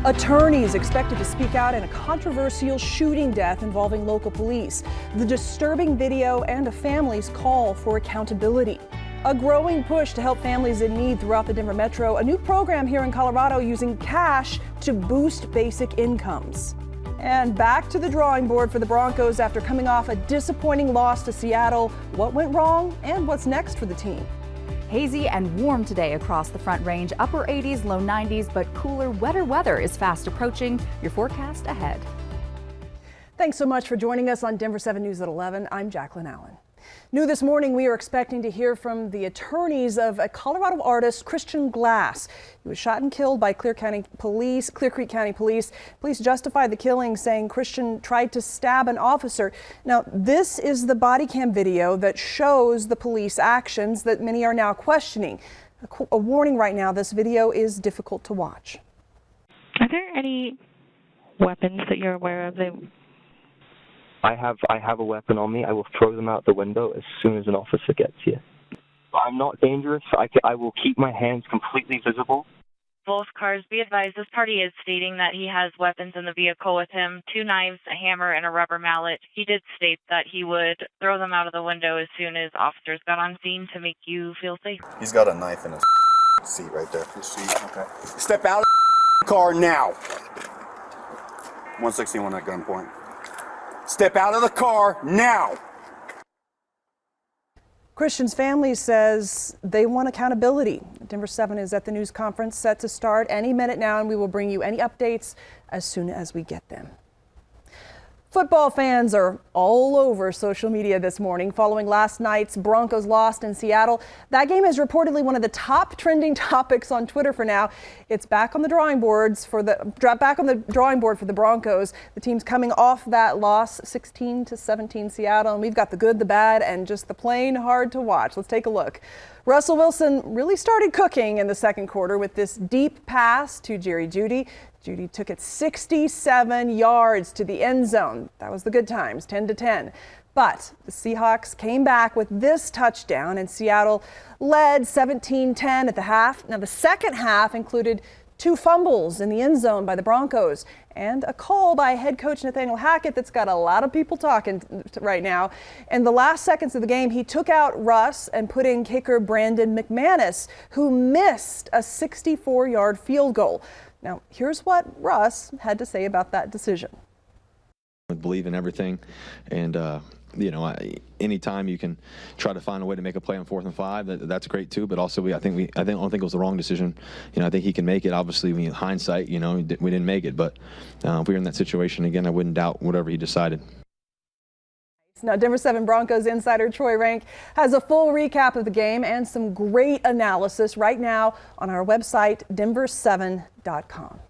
Attorneys expected to speak out in a controversial shooting death involving local police. The disturbing video and a family's call for accountability. A growing push to help families in need throughout the Denver metro. A new program here in Colorado using cash to boost basic incomes. And back to the drawing board for the Broncos after coming off a disappointing loss to Seattle. What went wrong and what's next for the team? Hazy and warm today across the Front Range. Upper 80s, low 90s, but cooler, wetter weather is fast approaching. Your forecast ahead. Thanks so much for joining us on Denver 7 News at 11. I'm Jacqueline Allen. New this morning, we are expecting to hear from the attorneys of a Colorado artist, Christian Glass. He was shot and killed by Clear Creek County Police. Police justified the killing, saying Christian tried to stab an officer. Now, this is the body cam video that shows the police actions that many are now questioning. A warning right now, this video is difficult to watch. Are there any weapons that you're aware of? I have a weapon on me. I will throw them out the window as soon as an officer gets here. I'm not dangerous. I will keep my hands completely visible. Both cars, be advised, this party is stating that he has weapons in the vehicle with him, 2 knives, a hammer, and a rubber mallet. He did state that he would throw them out of the window as soon as officers got on scene to make you feel safe. He's got a knife in his seat right there. His seat, okay. Step out of the car now. 161 at gunpoint. Step out of the car now. Christian's family says they want accountability. Denver 7 is at the news conference set to start any minute now, and we will bring you any updates as soon as we get them. Football fans are all over social media this morning following last night's Broncos loss in Seattle. That game is reportedly one of the top trending topics on Twitter for now. It's back on the drawing board for the Broncos. The team's coming off that loss, 16-17 Seattle, and we've got the good, the bad, and just the plain hard to watch. Let's take a look. Russell Wilson really started cooking in the second quarter with this deep pass to Jerry Jeudy. Jeudy took it 67 yards to the end zone. That was the good times, 10-10. But the Seahawks came back with this touchdown, and Seattle led 17-10 at the half. Now, the second half included 2 fumbles in the end zone by the Broncos and a call by head coach Nathaniel Hackett that's got a lot of people talking right now. In the last seconds of the game, he took out Russ and put in kicker Brandon McManus, who missed a 64-yard field goal. Now, here's what Russ had to say about that decision. I believe in everything, and anytime you can try to find a way to make a play on 4th and 5, that's great too. But also, I don't think it was the wrong decision. I think he can make it. Obviously, in hindsight, we didn't make it. But if we were in that situation again, I wouldn't doubt whatever he decided. Now, Denver 7 Broncos insider Troy Rank has a full recap of the game and some great analysis right now on our website, denver7.com.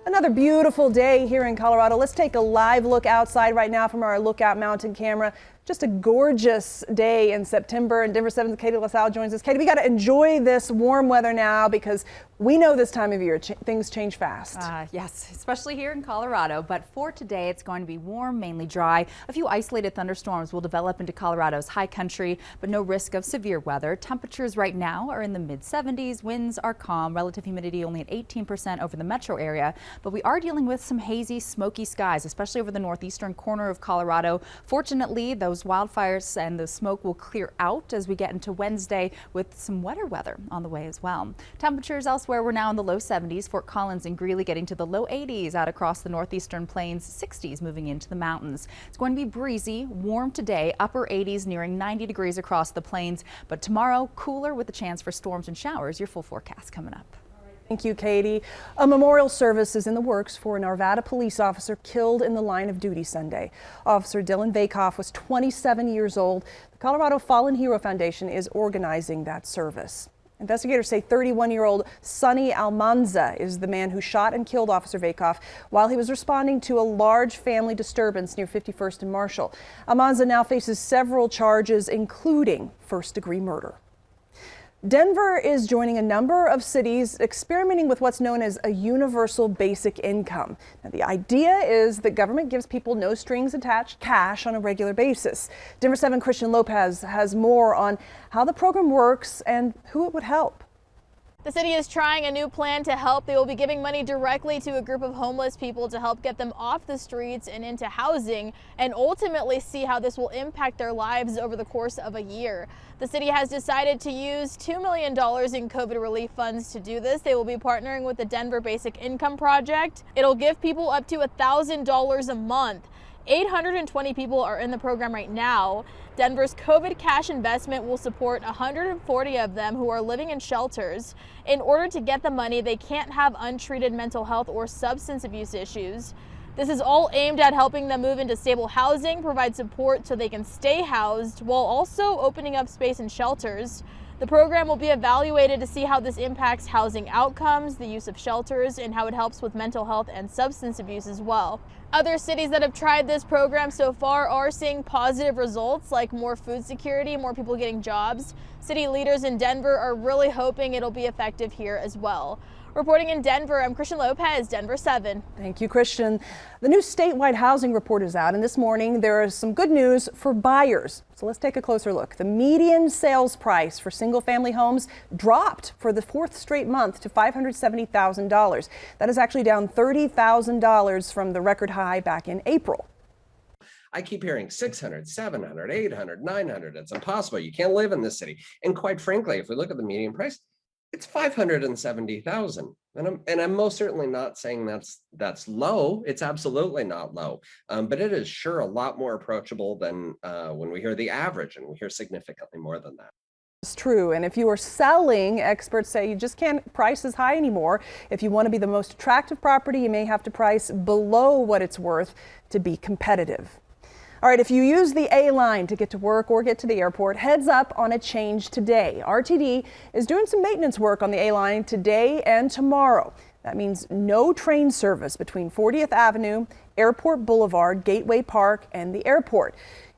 Another beautiful day here in Colorado. Let's take a live look outside right now from our Lookout Mountain camera. Just a gorgeous day in September, and Denver 7's Katie LaSalle joins us. Katie, we got to enjoy this warm weather now because we know this time of year things change fast. Yes, especially here in Colorado. But for today, it's going to be warm, mainly dry. A few isolated thunderstorms will develop into Colorado's high country, but no risk of severe weather. Temperatures right now are in the mid-70s. Winds are calm. Relative humidity only at 18% over the metro area. But we are dealing with some hazy, smoky skies, especially over the northeastern corner of Colorado. Fortunately, those wildfires and the smoke will clear out as we get into Wednesday with some wetter weather on the way as well. Temperatures elsewhere, we're now in the low 70s. Fort Collins and Greeley getting to the low 80s out across the northeastern plains, 60s moving into the mountains. It's going to be breezy, warm today, upper 80s nearing 90 degrees across the plains, but tomorrow cooler with a chance for storms and showers. Your full forecast coming up. Thank you, Katie. A memorial service is in the works for an Arvada police officer killed in the line of duty Sunday. Officer Dylan Vakoff was 27 years old. The Colorado Fallen Hero Foundation is organizing that service. Investigators say 31-year-old Sonny Almanza is the man who shot and killed Officer Vakoff while he was responding to a large family disturbance near 51st and Marshall. Almanza now faces several charges, including first-degree murder. Denver is joining a number of cities experimenting with what's known as a universal basic income. Now, the idea is that government gives people no strings attached cash on a regular basis. Denver 7 Christian Lopez has more on how the program works and who it would help. The city is trying a new plan to help. They will be giving money directly to a group of homeless people to help get them off the streets and into housing, and ultimately see how this will impact their lives over the course of a year. The city has decided to use $2 million in COVID relief funds to do this. They will be partnering with the Denver Basic Income Project. It'll give people up to $1,000 a month. 820 people are in the program right now. Denver's COVID cash investment will support 140 of them who are living in shelters. In order to get the money, they can't have untreated mental health or substance abuse issues. This is all aimed at helping them move into stable housing, provide support so they can stay housed, while also opening up space in shelters. The program will be evaluated to see how this impacts housing outcomes, the use of shelters, and how it helps with mental health and substance abuse as well. Other cities that have tried this program so far are seeing positive results, like more food security, more people getting jobs. City leaders in Denver are really hoping it'll be effective here as well. Reporting in Denver, I'm Christian Lopez, Denver 7. Thank you, Christian. The new statewide housing report is out, and this morning there is some good news for buyers. So let's take a closer look. The median sales price for single-family homes dropped for the fourth straight month to $570,000. That is actually down $30,000 from the record high back in April. I keep hearing 600, 700, 800, 900. It's impossible. You can't live in this city. And quite frankly, if we look at the median price, it's 570,000. And I'm most certainly not saying that's low. It's absolutely not low. But it is sure a lot more approachable than when we hear the average, and we hear significantly more than that. It's true. And if you are selling, experts say you just can't price as high anymore. If you want to be the most attractive property, you may have to price below what it's worth to be competitive. All right, if you use the A line to get to work or get to the airport, heads up on a change today. RTD is doing some maintenance work on the A line today and tomorrow. That means no train service between 40th Avenue, Airport Boulevard, Gateway Park, and the airport.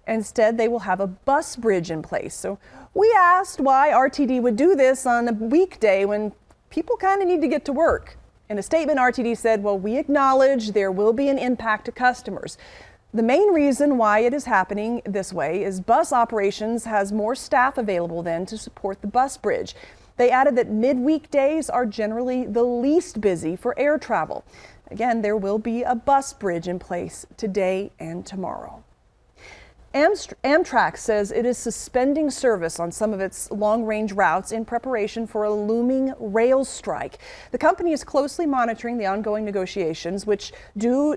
Instead, they will have a bus bridge in place. So we asked why RTD would do this on a weekday when people kind of need to get to work. In a statement, RTD said, well, we acknowledge there will be an impact to customers. The main reason why it is happening this way is bus operations has more staff available then to support the bus bridge. They added that midweek days are generally the least busy for air travel. Again, there will be a bus bridge in place today and tomorrow. Amtrak says it is suspending service on some of its long-range routes in preparation for a looming rail strike. The company is closely monitoring the ongoing negotiations, which do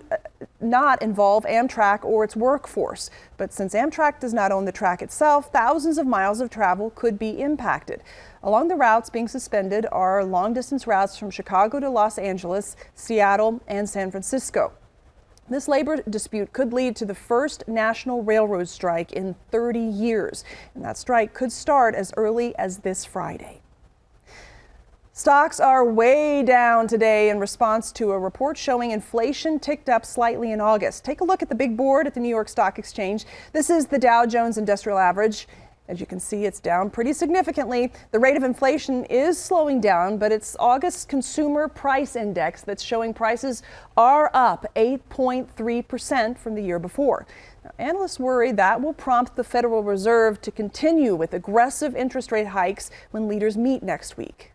not involve Amtrak or its workforce. But since Amtrak does not own the track itself, thousands of miles of travel could be impacted. Along the routes being suspended are long-distance routes from Chicago to Los Angeles, Seattle, and San Francisco. This labor dispute could lead to the first national railroad strike in 30 years, and that strike could start as early as this Friday. Stocks are way down today in response to a report showing inflation ticked up slightly in August. Take a look at the big board at the New York Stock Exchange. This is the Dow Jones Industrial Average. As you can see, it's down pretty significantly. The rate of inflation is slowing down, but it's August Consumer Price Index that's showing prices are up 8.3% from the year before. Now, analysts worry that will prompt the Federal Reserve to continue with aggressive interest rate hikes when leaders meet next week.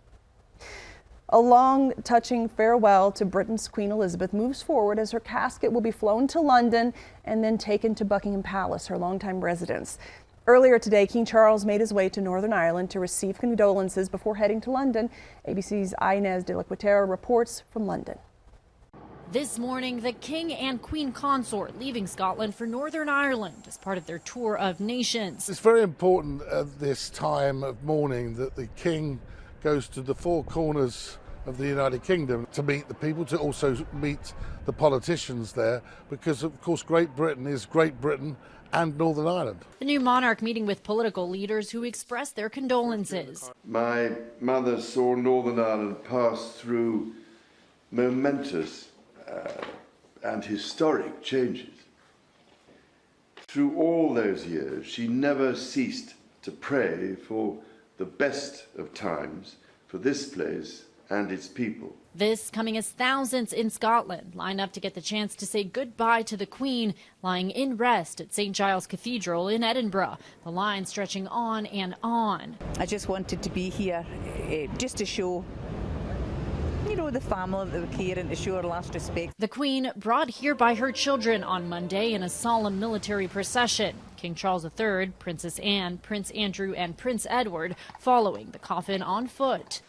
A long, touching farewell to Britain's Queen Elizabeth moves forward as her casket will be flown to London and then taken to Buckingham Palace, her longtime residence. Earlier today, King Charles made his way to Northern Ireland to receive condolences before heading to London. ABC's Inez de la Quintera reports from London. This morning, the King and Queen Consort leaving Scotland for Northern Ireland as part of their tour of nations. It's very important at this time of mourning that the King goes to the four corners of the United Kingdom to meet the people, to also meet the politicians there, because of course Great Britain is Great Britain and Northern Ireland. The new monarch meeting with political leaders who expressed their condolences. My mother saw Northern Ireland pass through momentous and historic changes. Through all those years, she never ceased to pray for the best of times for this place and its people. This coming as thousands in Scotland line up to get the chance to say goodbye to the Queen, lying in rest at St. Giles Cathedral in Edinburgh, the line stretching on and on. I just wanted to be here just to show The family that we care and to show our last respect. The Queen brought here by her children on Monday in a solemn military procession. King Charles III, Princess Anne, Prince Andrew, and Prince Edward following the coffin on foot.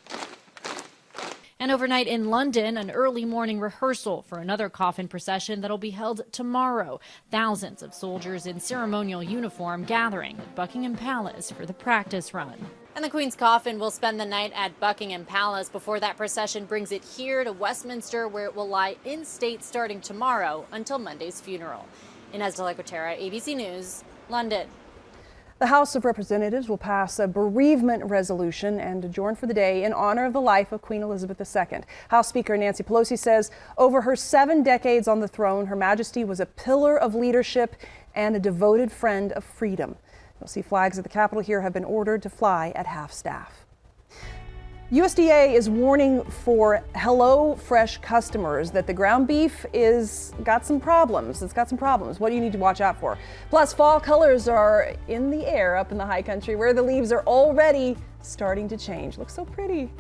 And overnight in London, an early morning rehearsal for another coffin procession that'll be held tomorrow. Thousands of soldiers in ceremonial uniform gathering at Buckingham Palace for the practice run. And the Queen's coffin will spend the night at Buckingham Palace before that procession brings it here to Westminster, where it will lie in state starting tomorrow until Monday's funeral. Inez de la Cuetara, ABC News, London. The House of Representatives will pass a bereavement resolution and adjourn for the day in honor of the life of Queen Elizabeth II. House Speaker Nancy Pelosi says over her 7 decades on the throne, Her Majesty was a pillar of leadership and a devoted friend of freedom. You'll see flags at the Capitol here have been ordered to fly at half-staff. USDA is warning for HelloFresh customers that the ground beef is got some problems. It's got some problems. What do you need to watch out for? Plus, fall colors are in the air up in the high country where the leaves are already starting to change. Looks so pretty.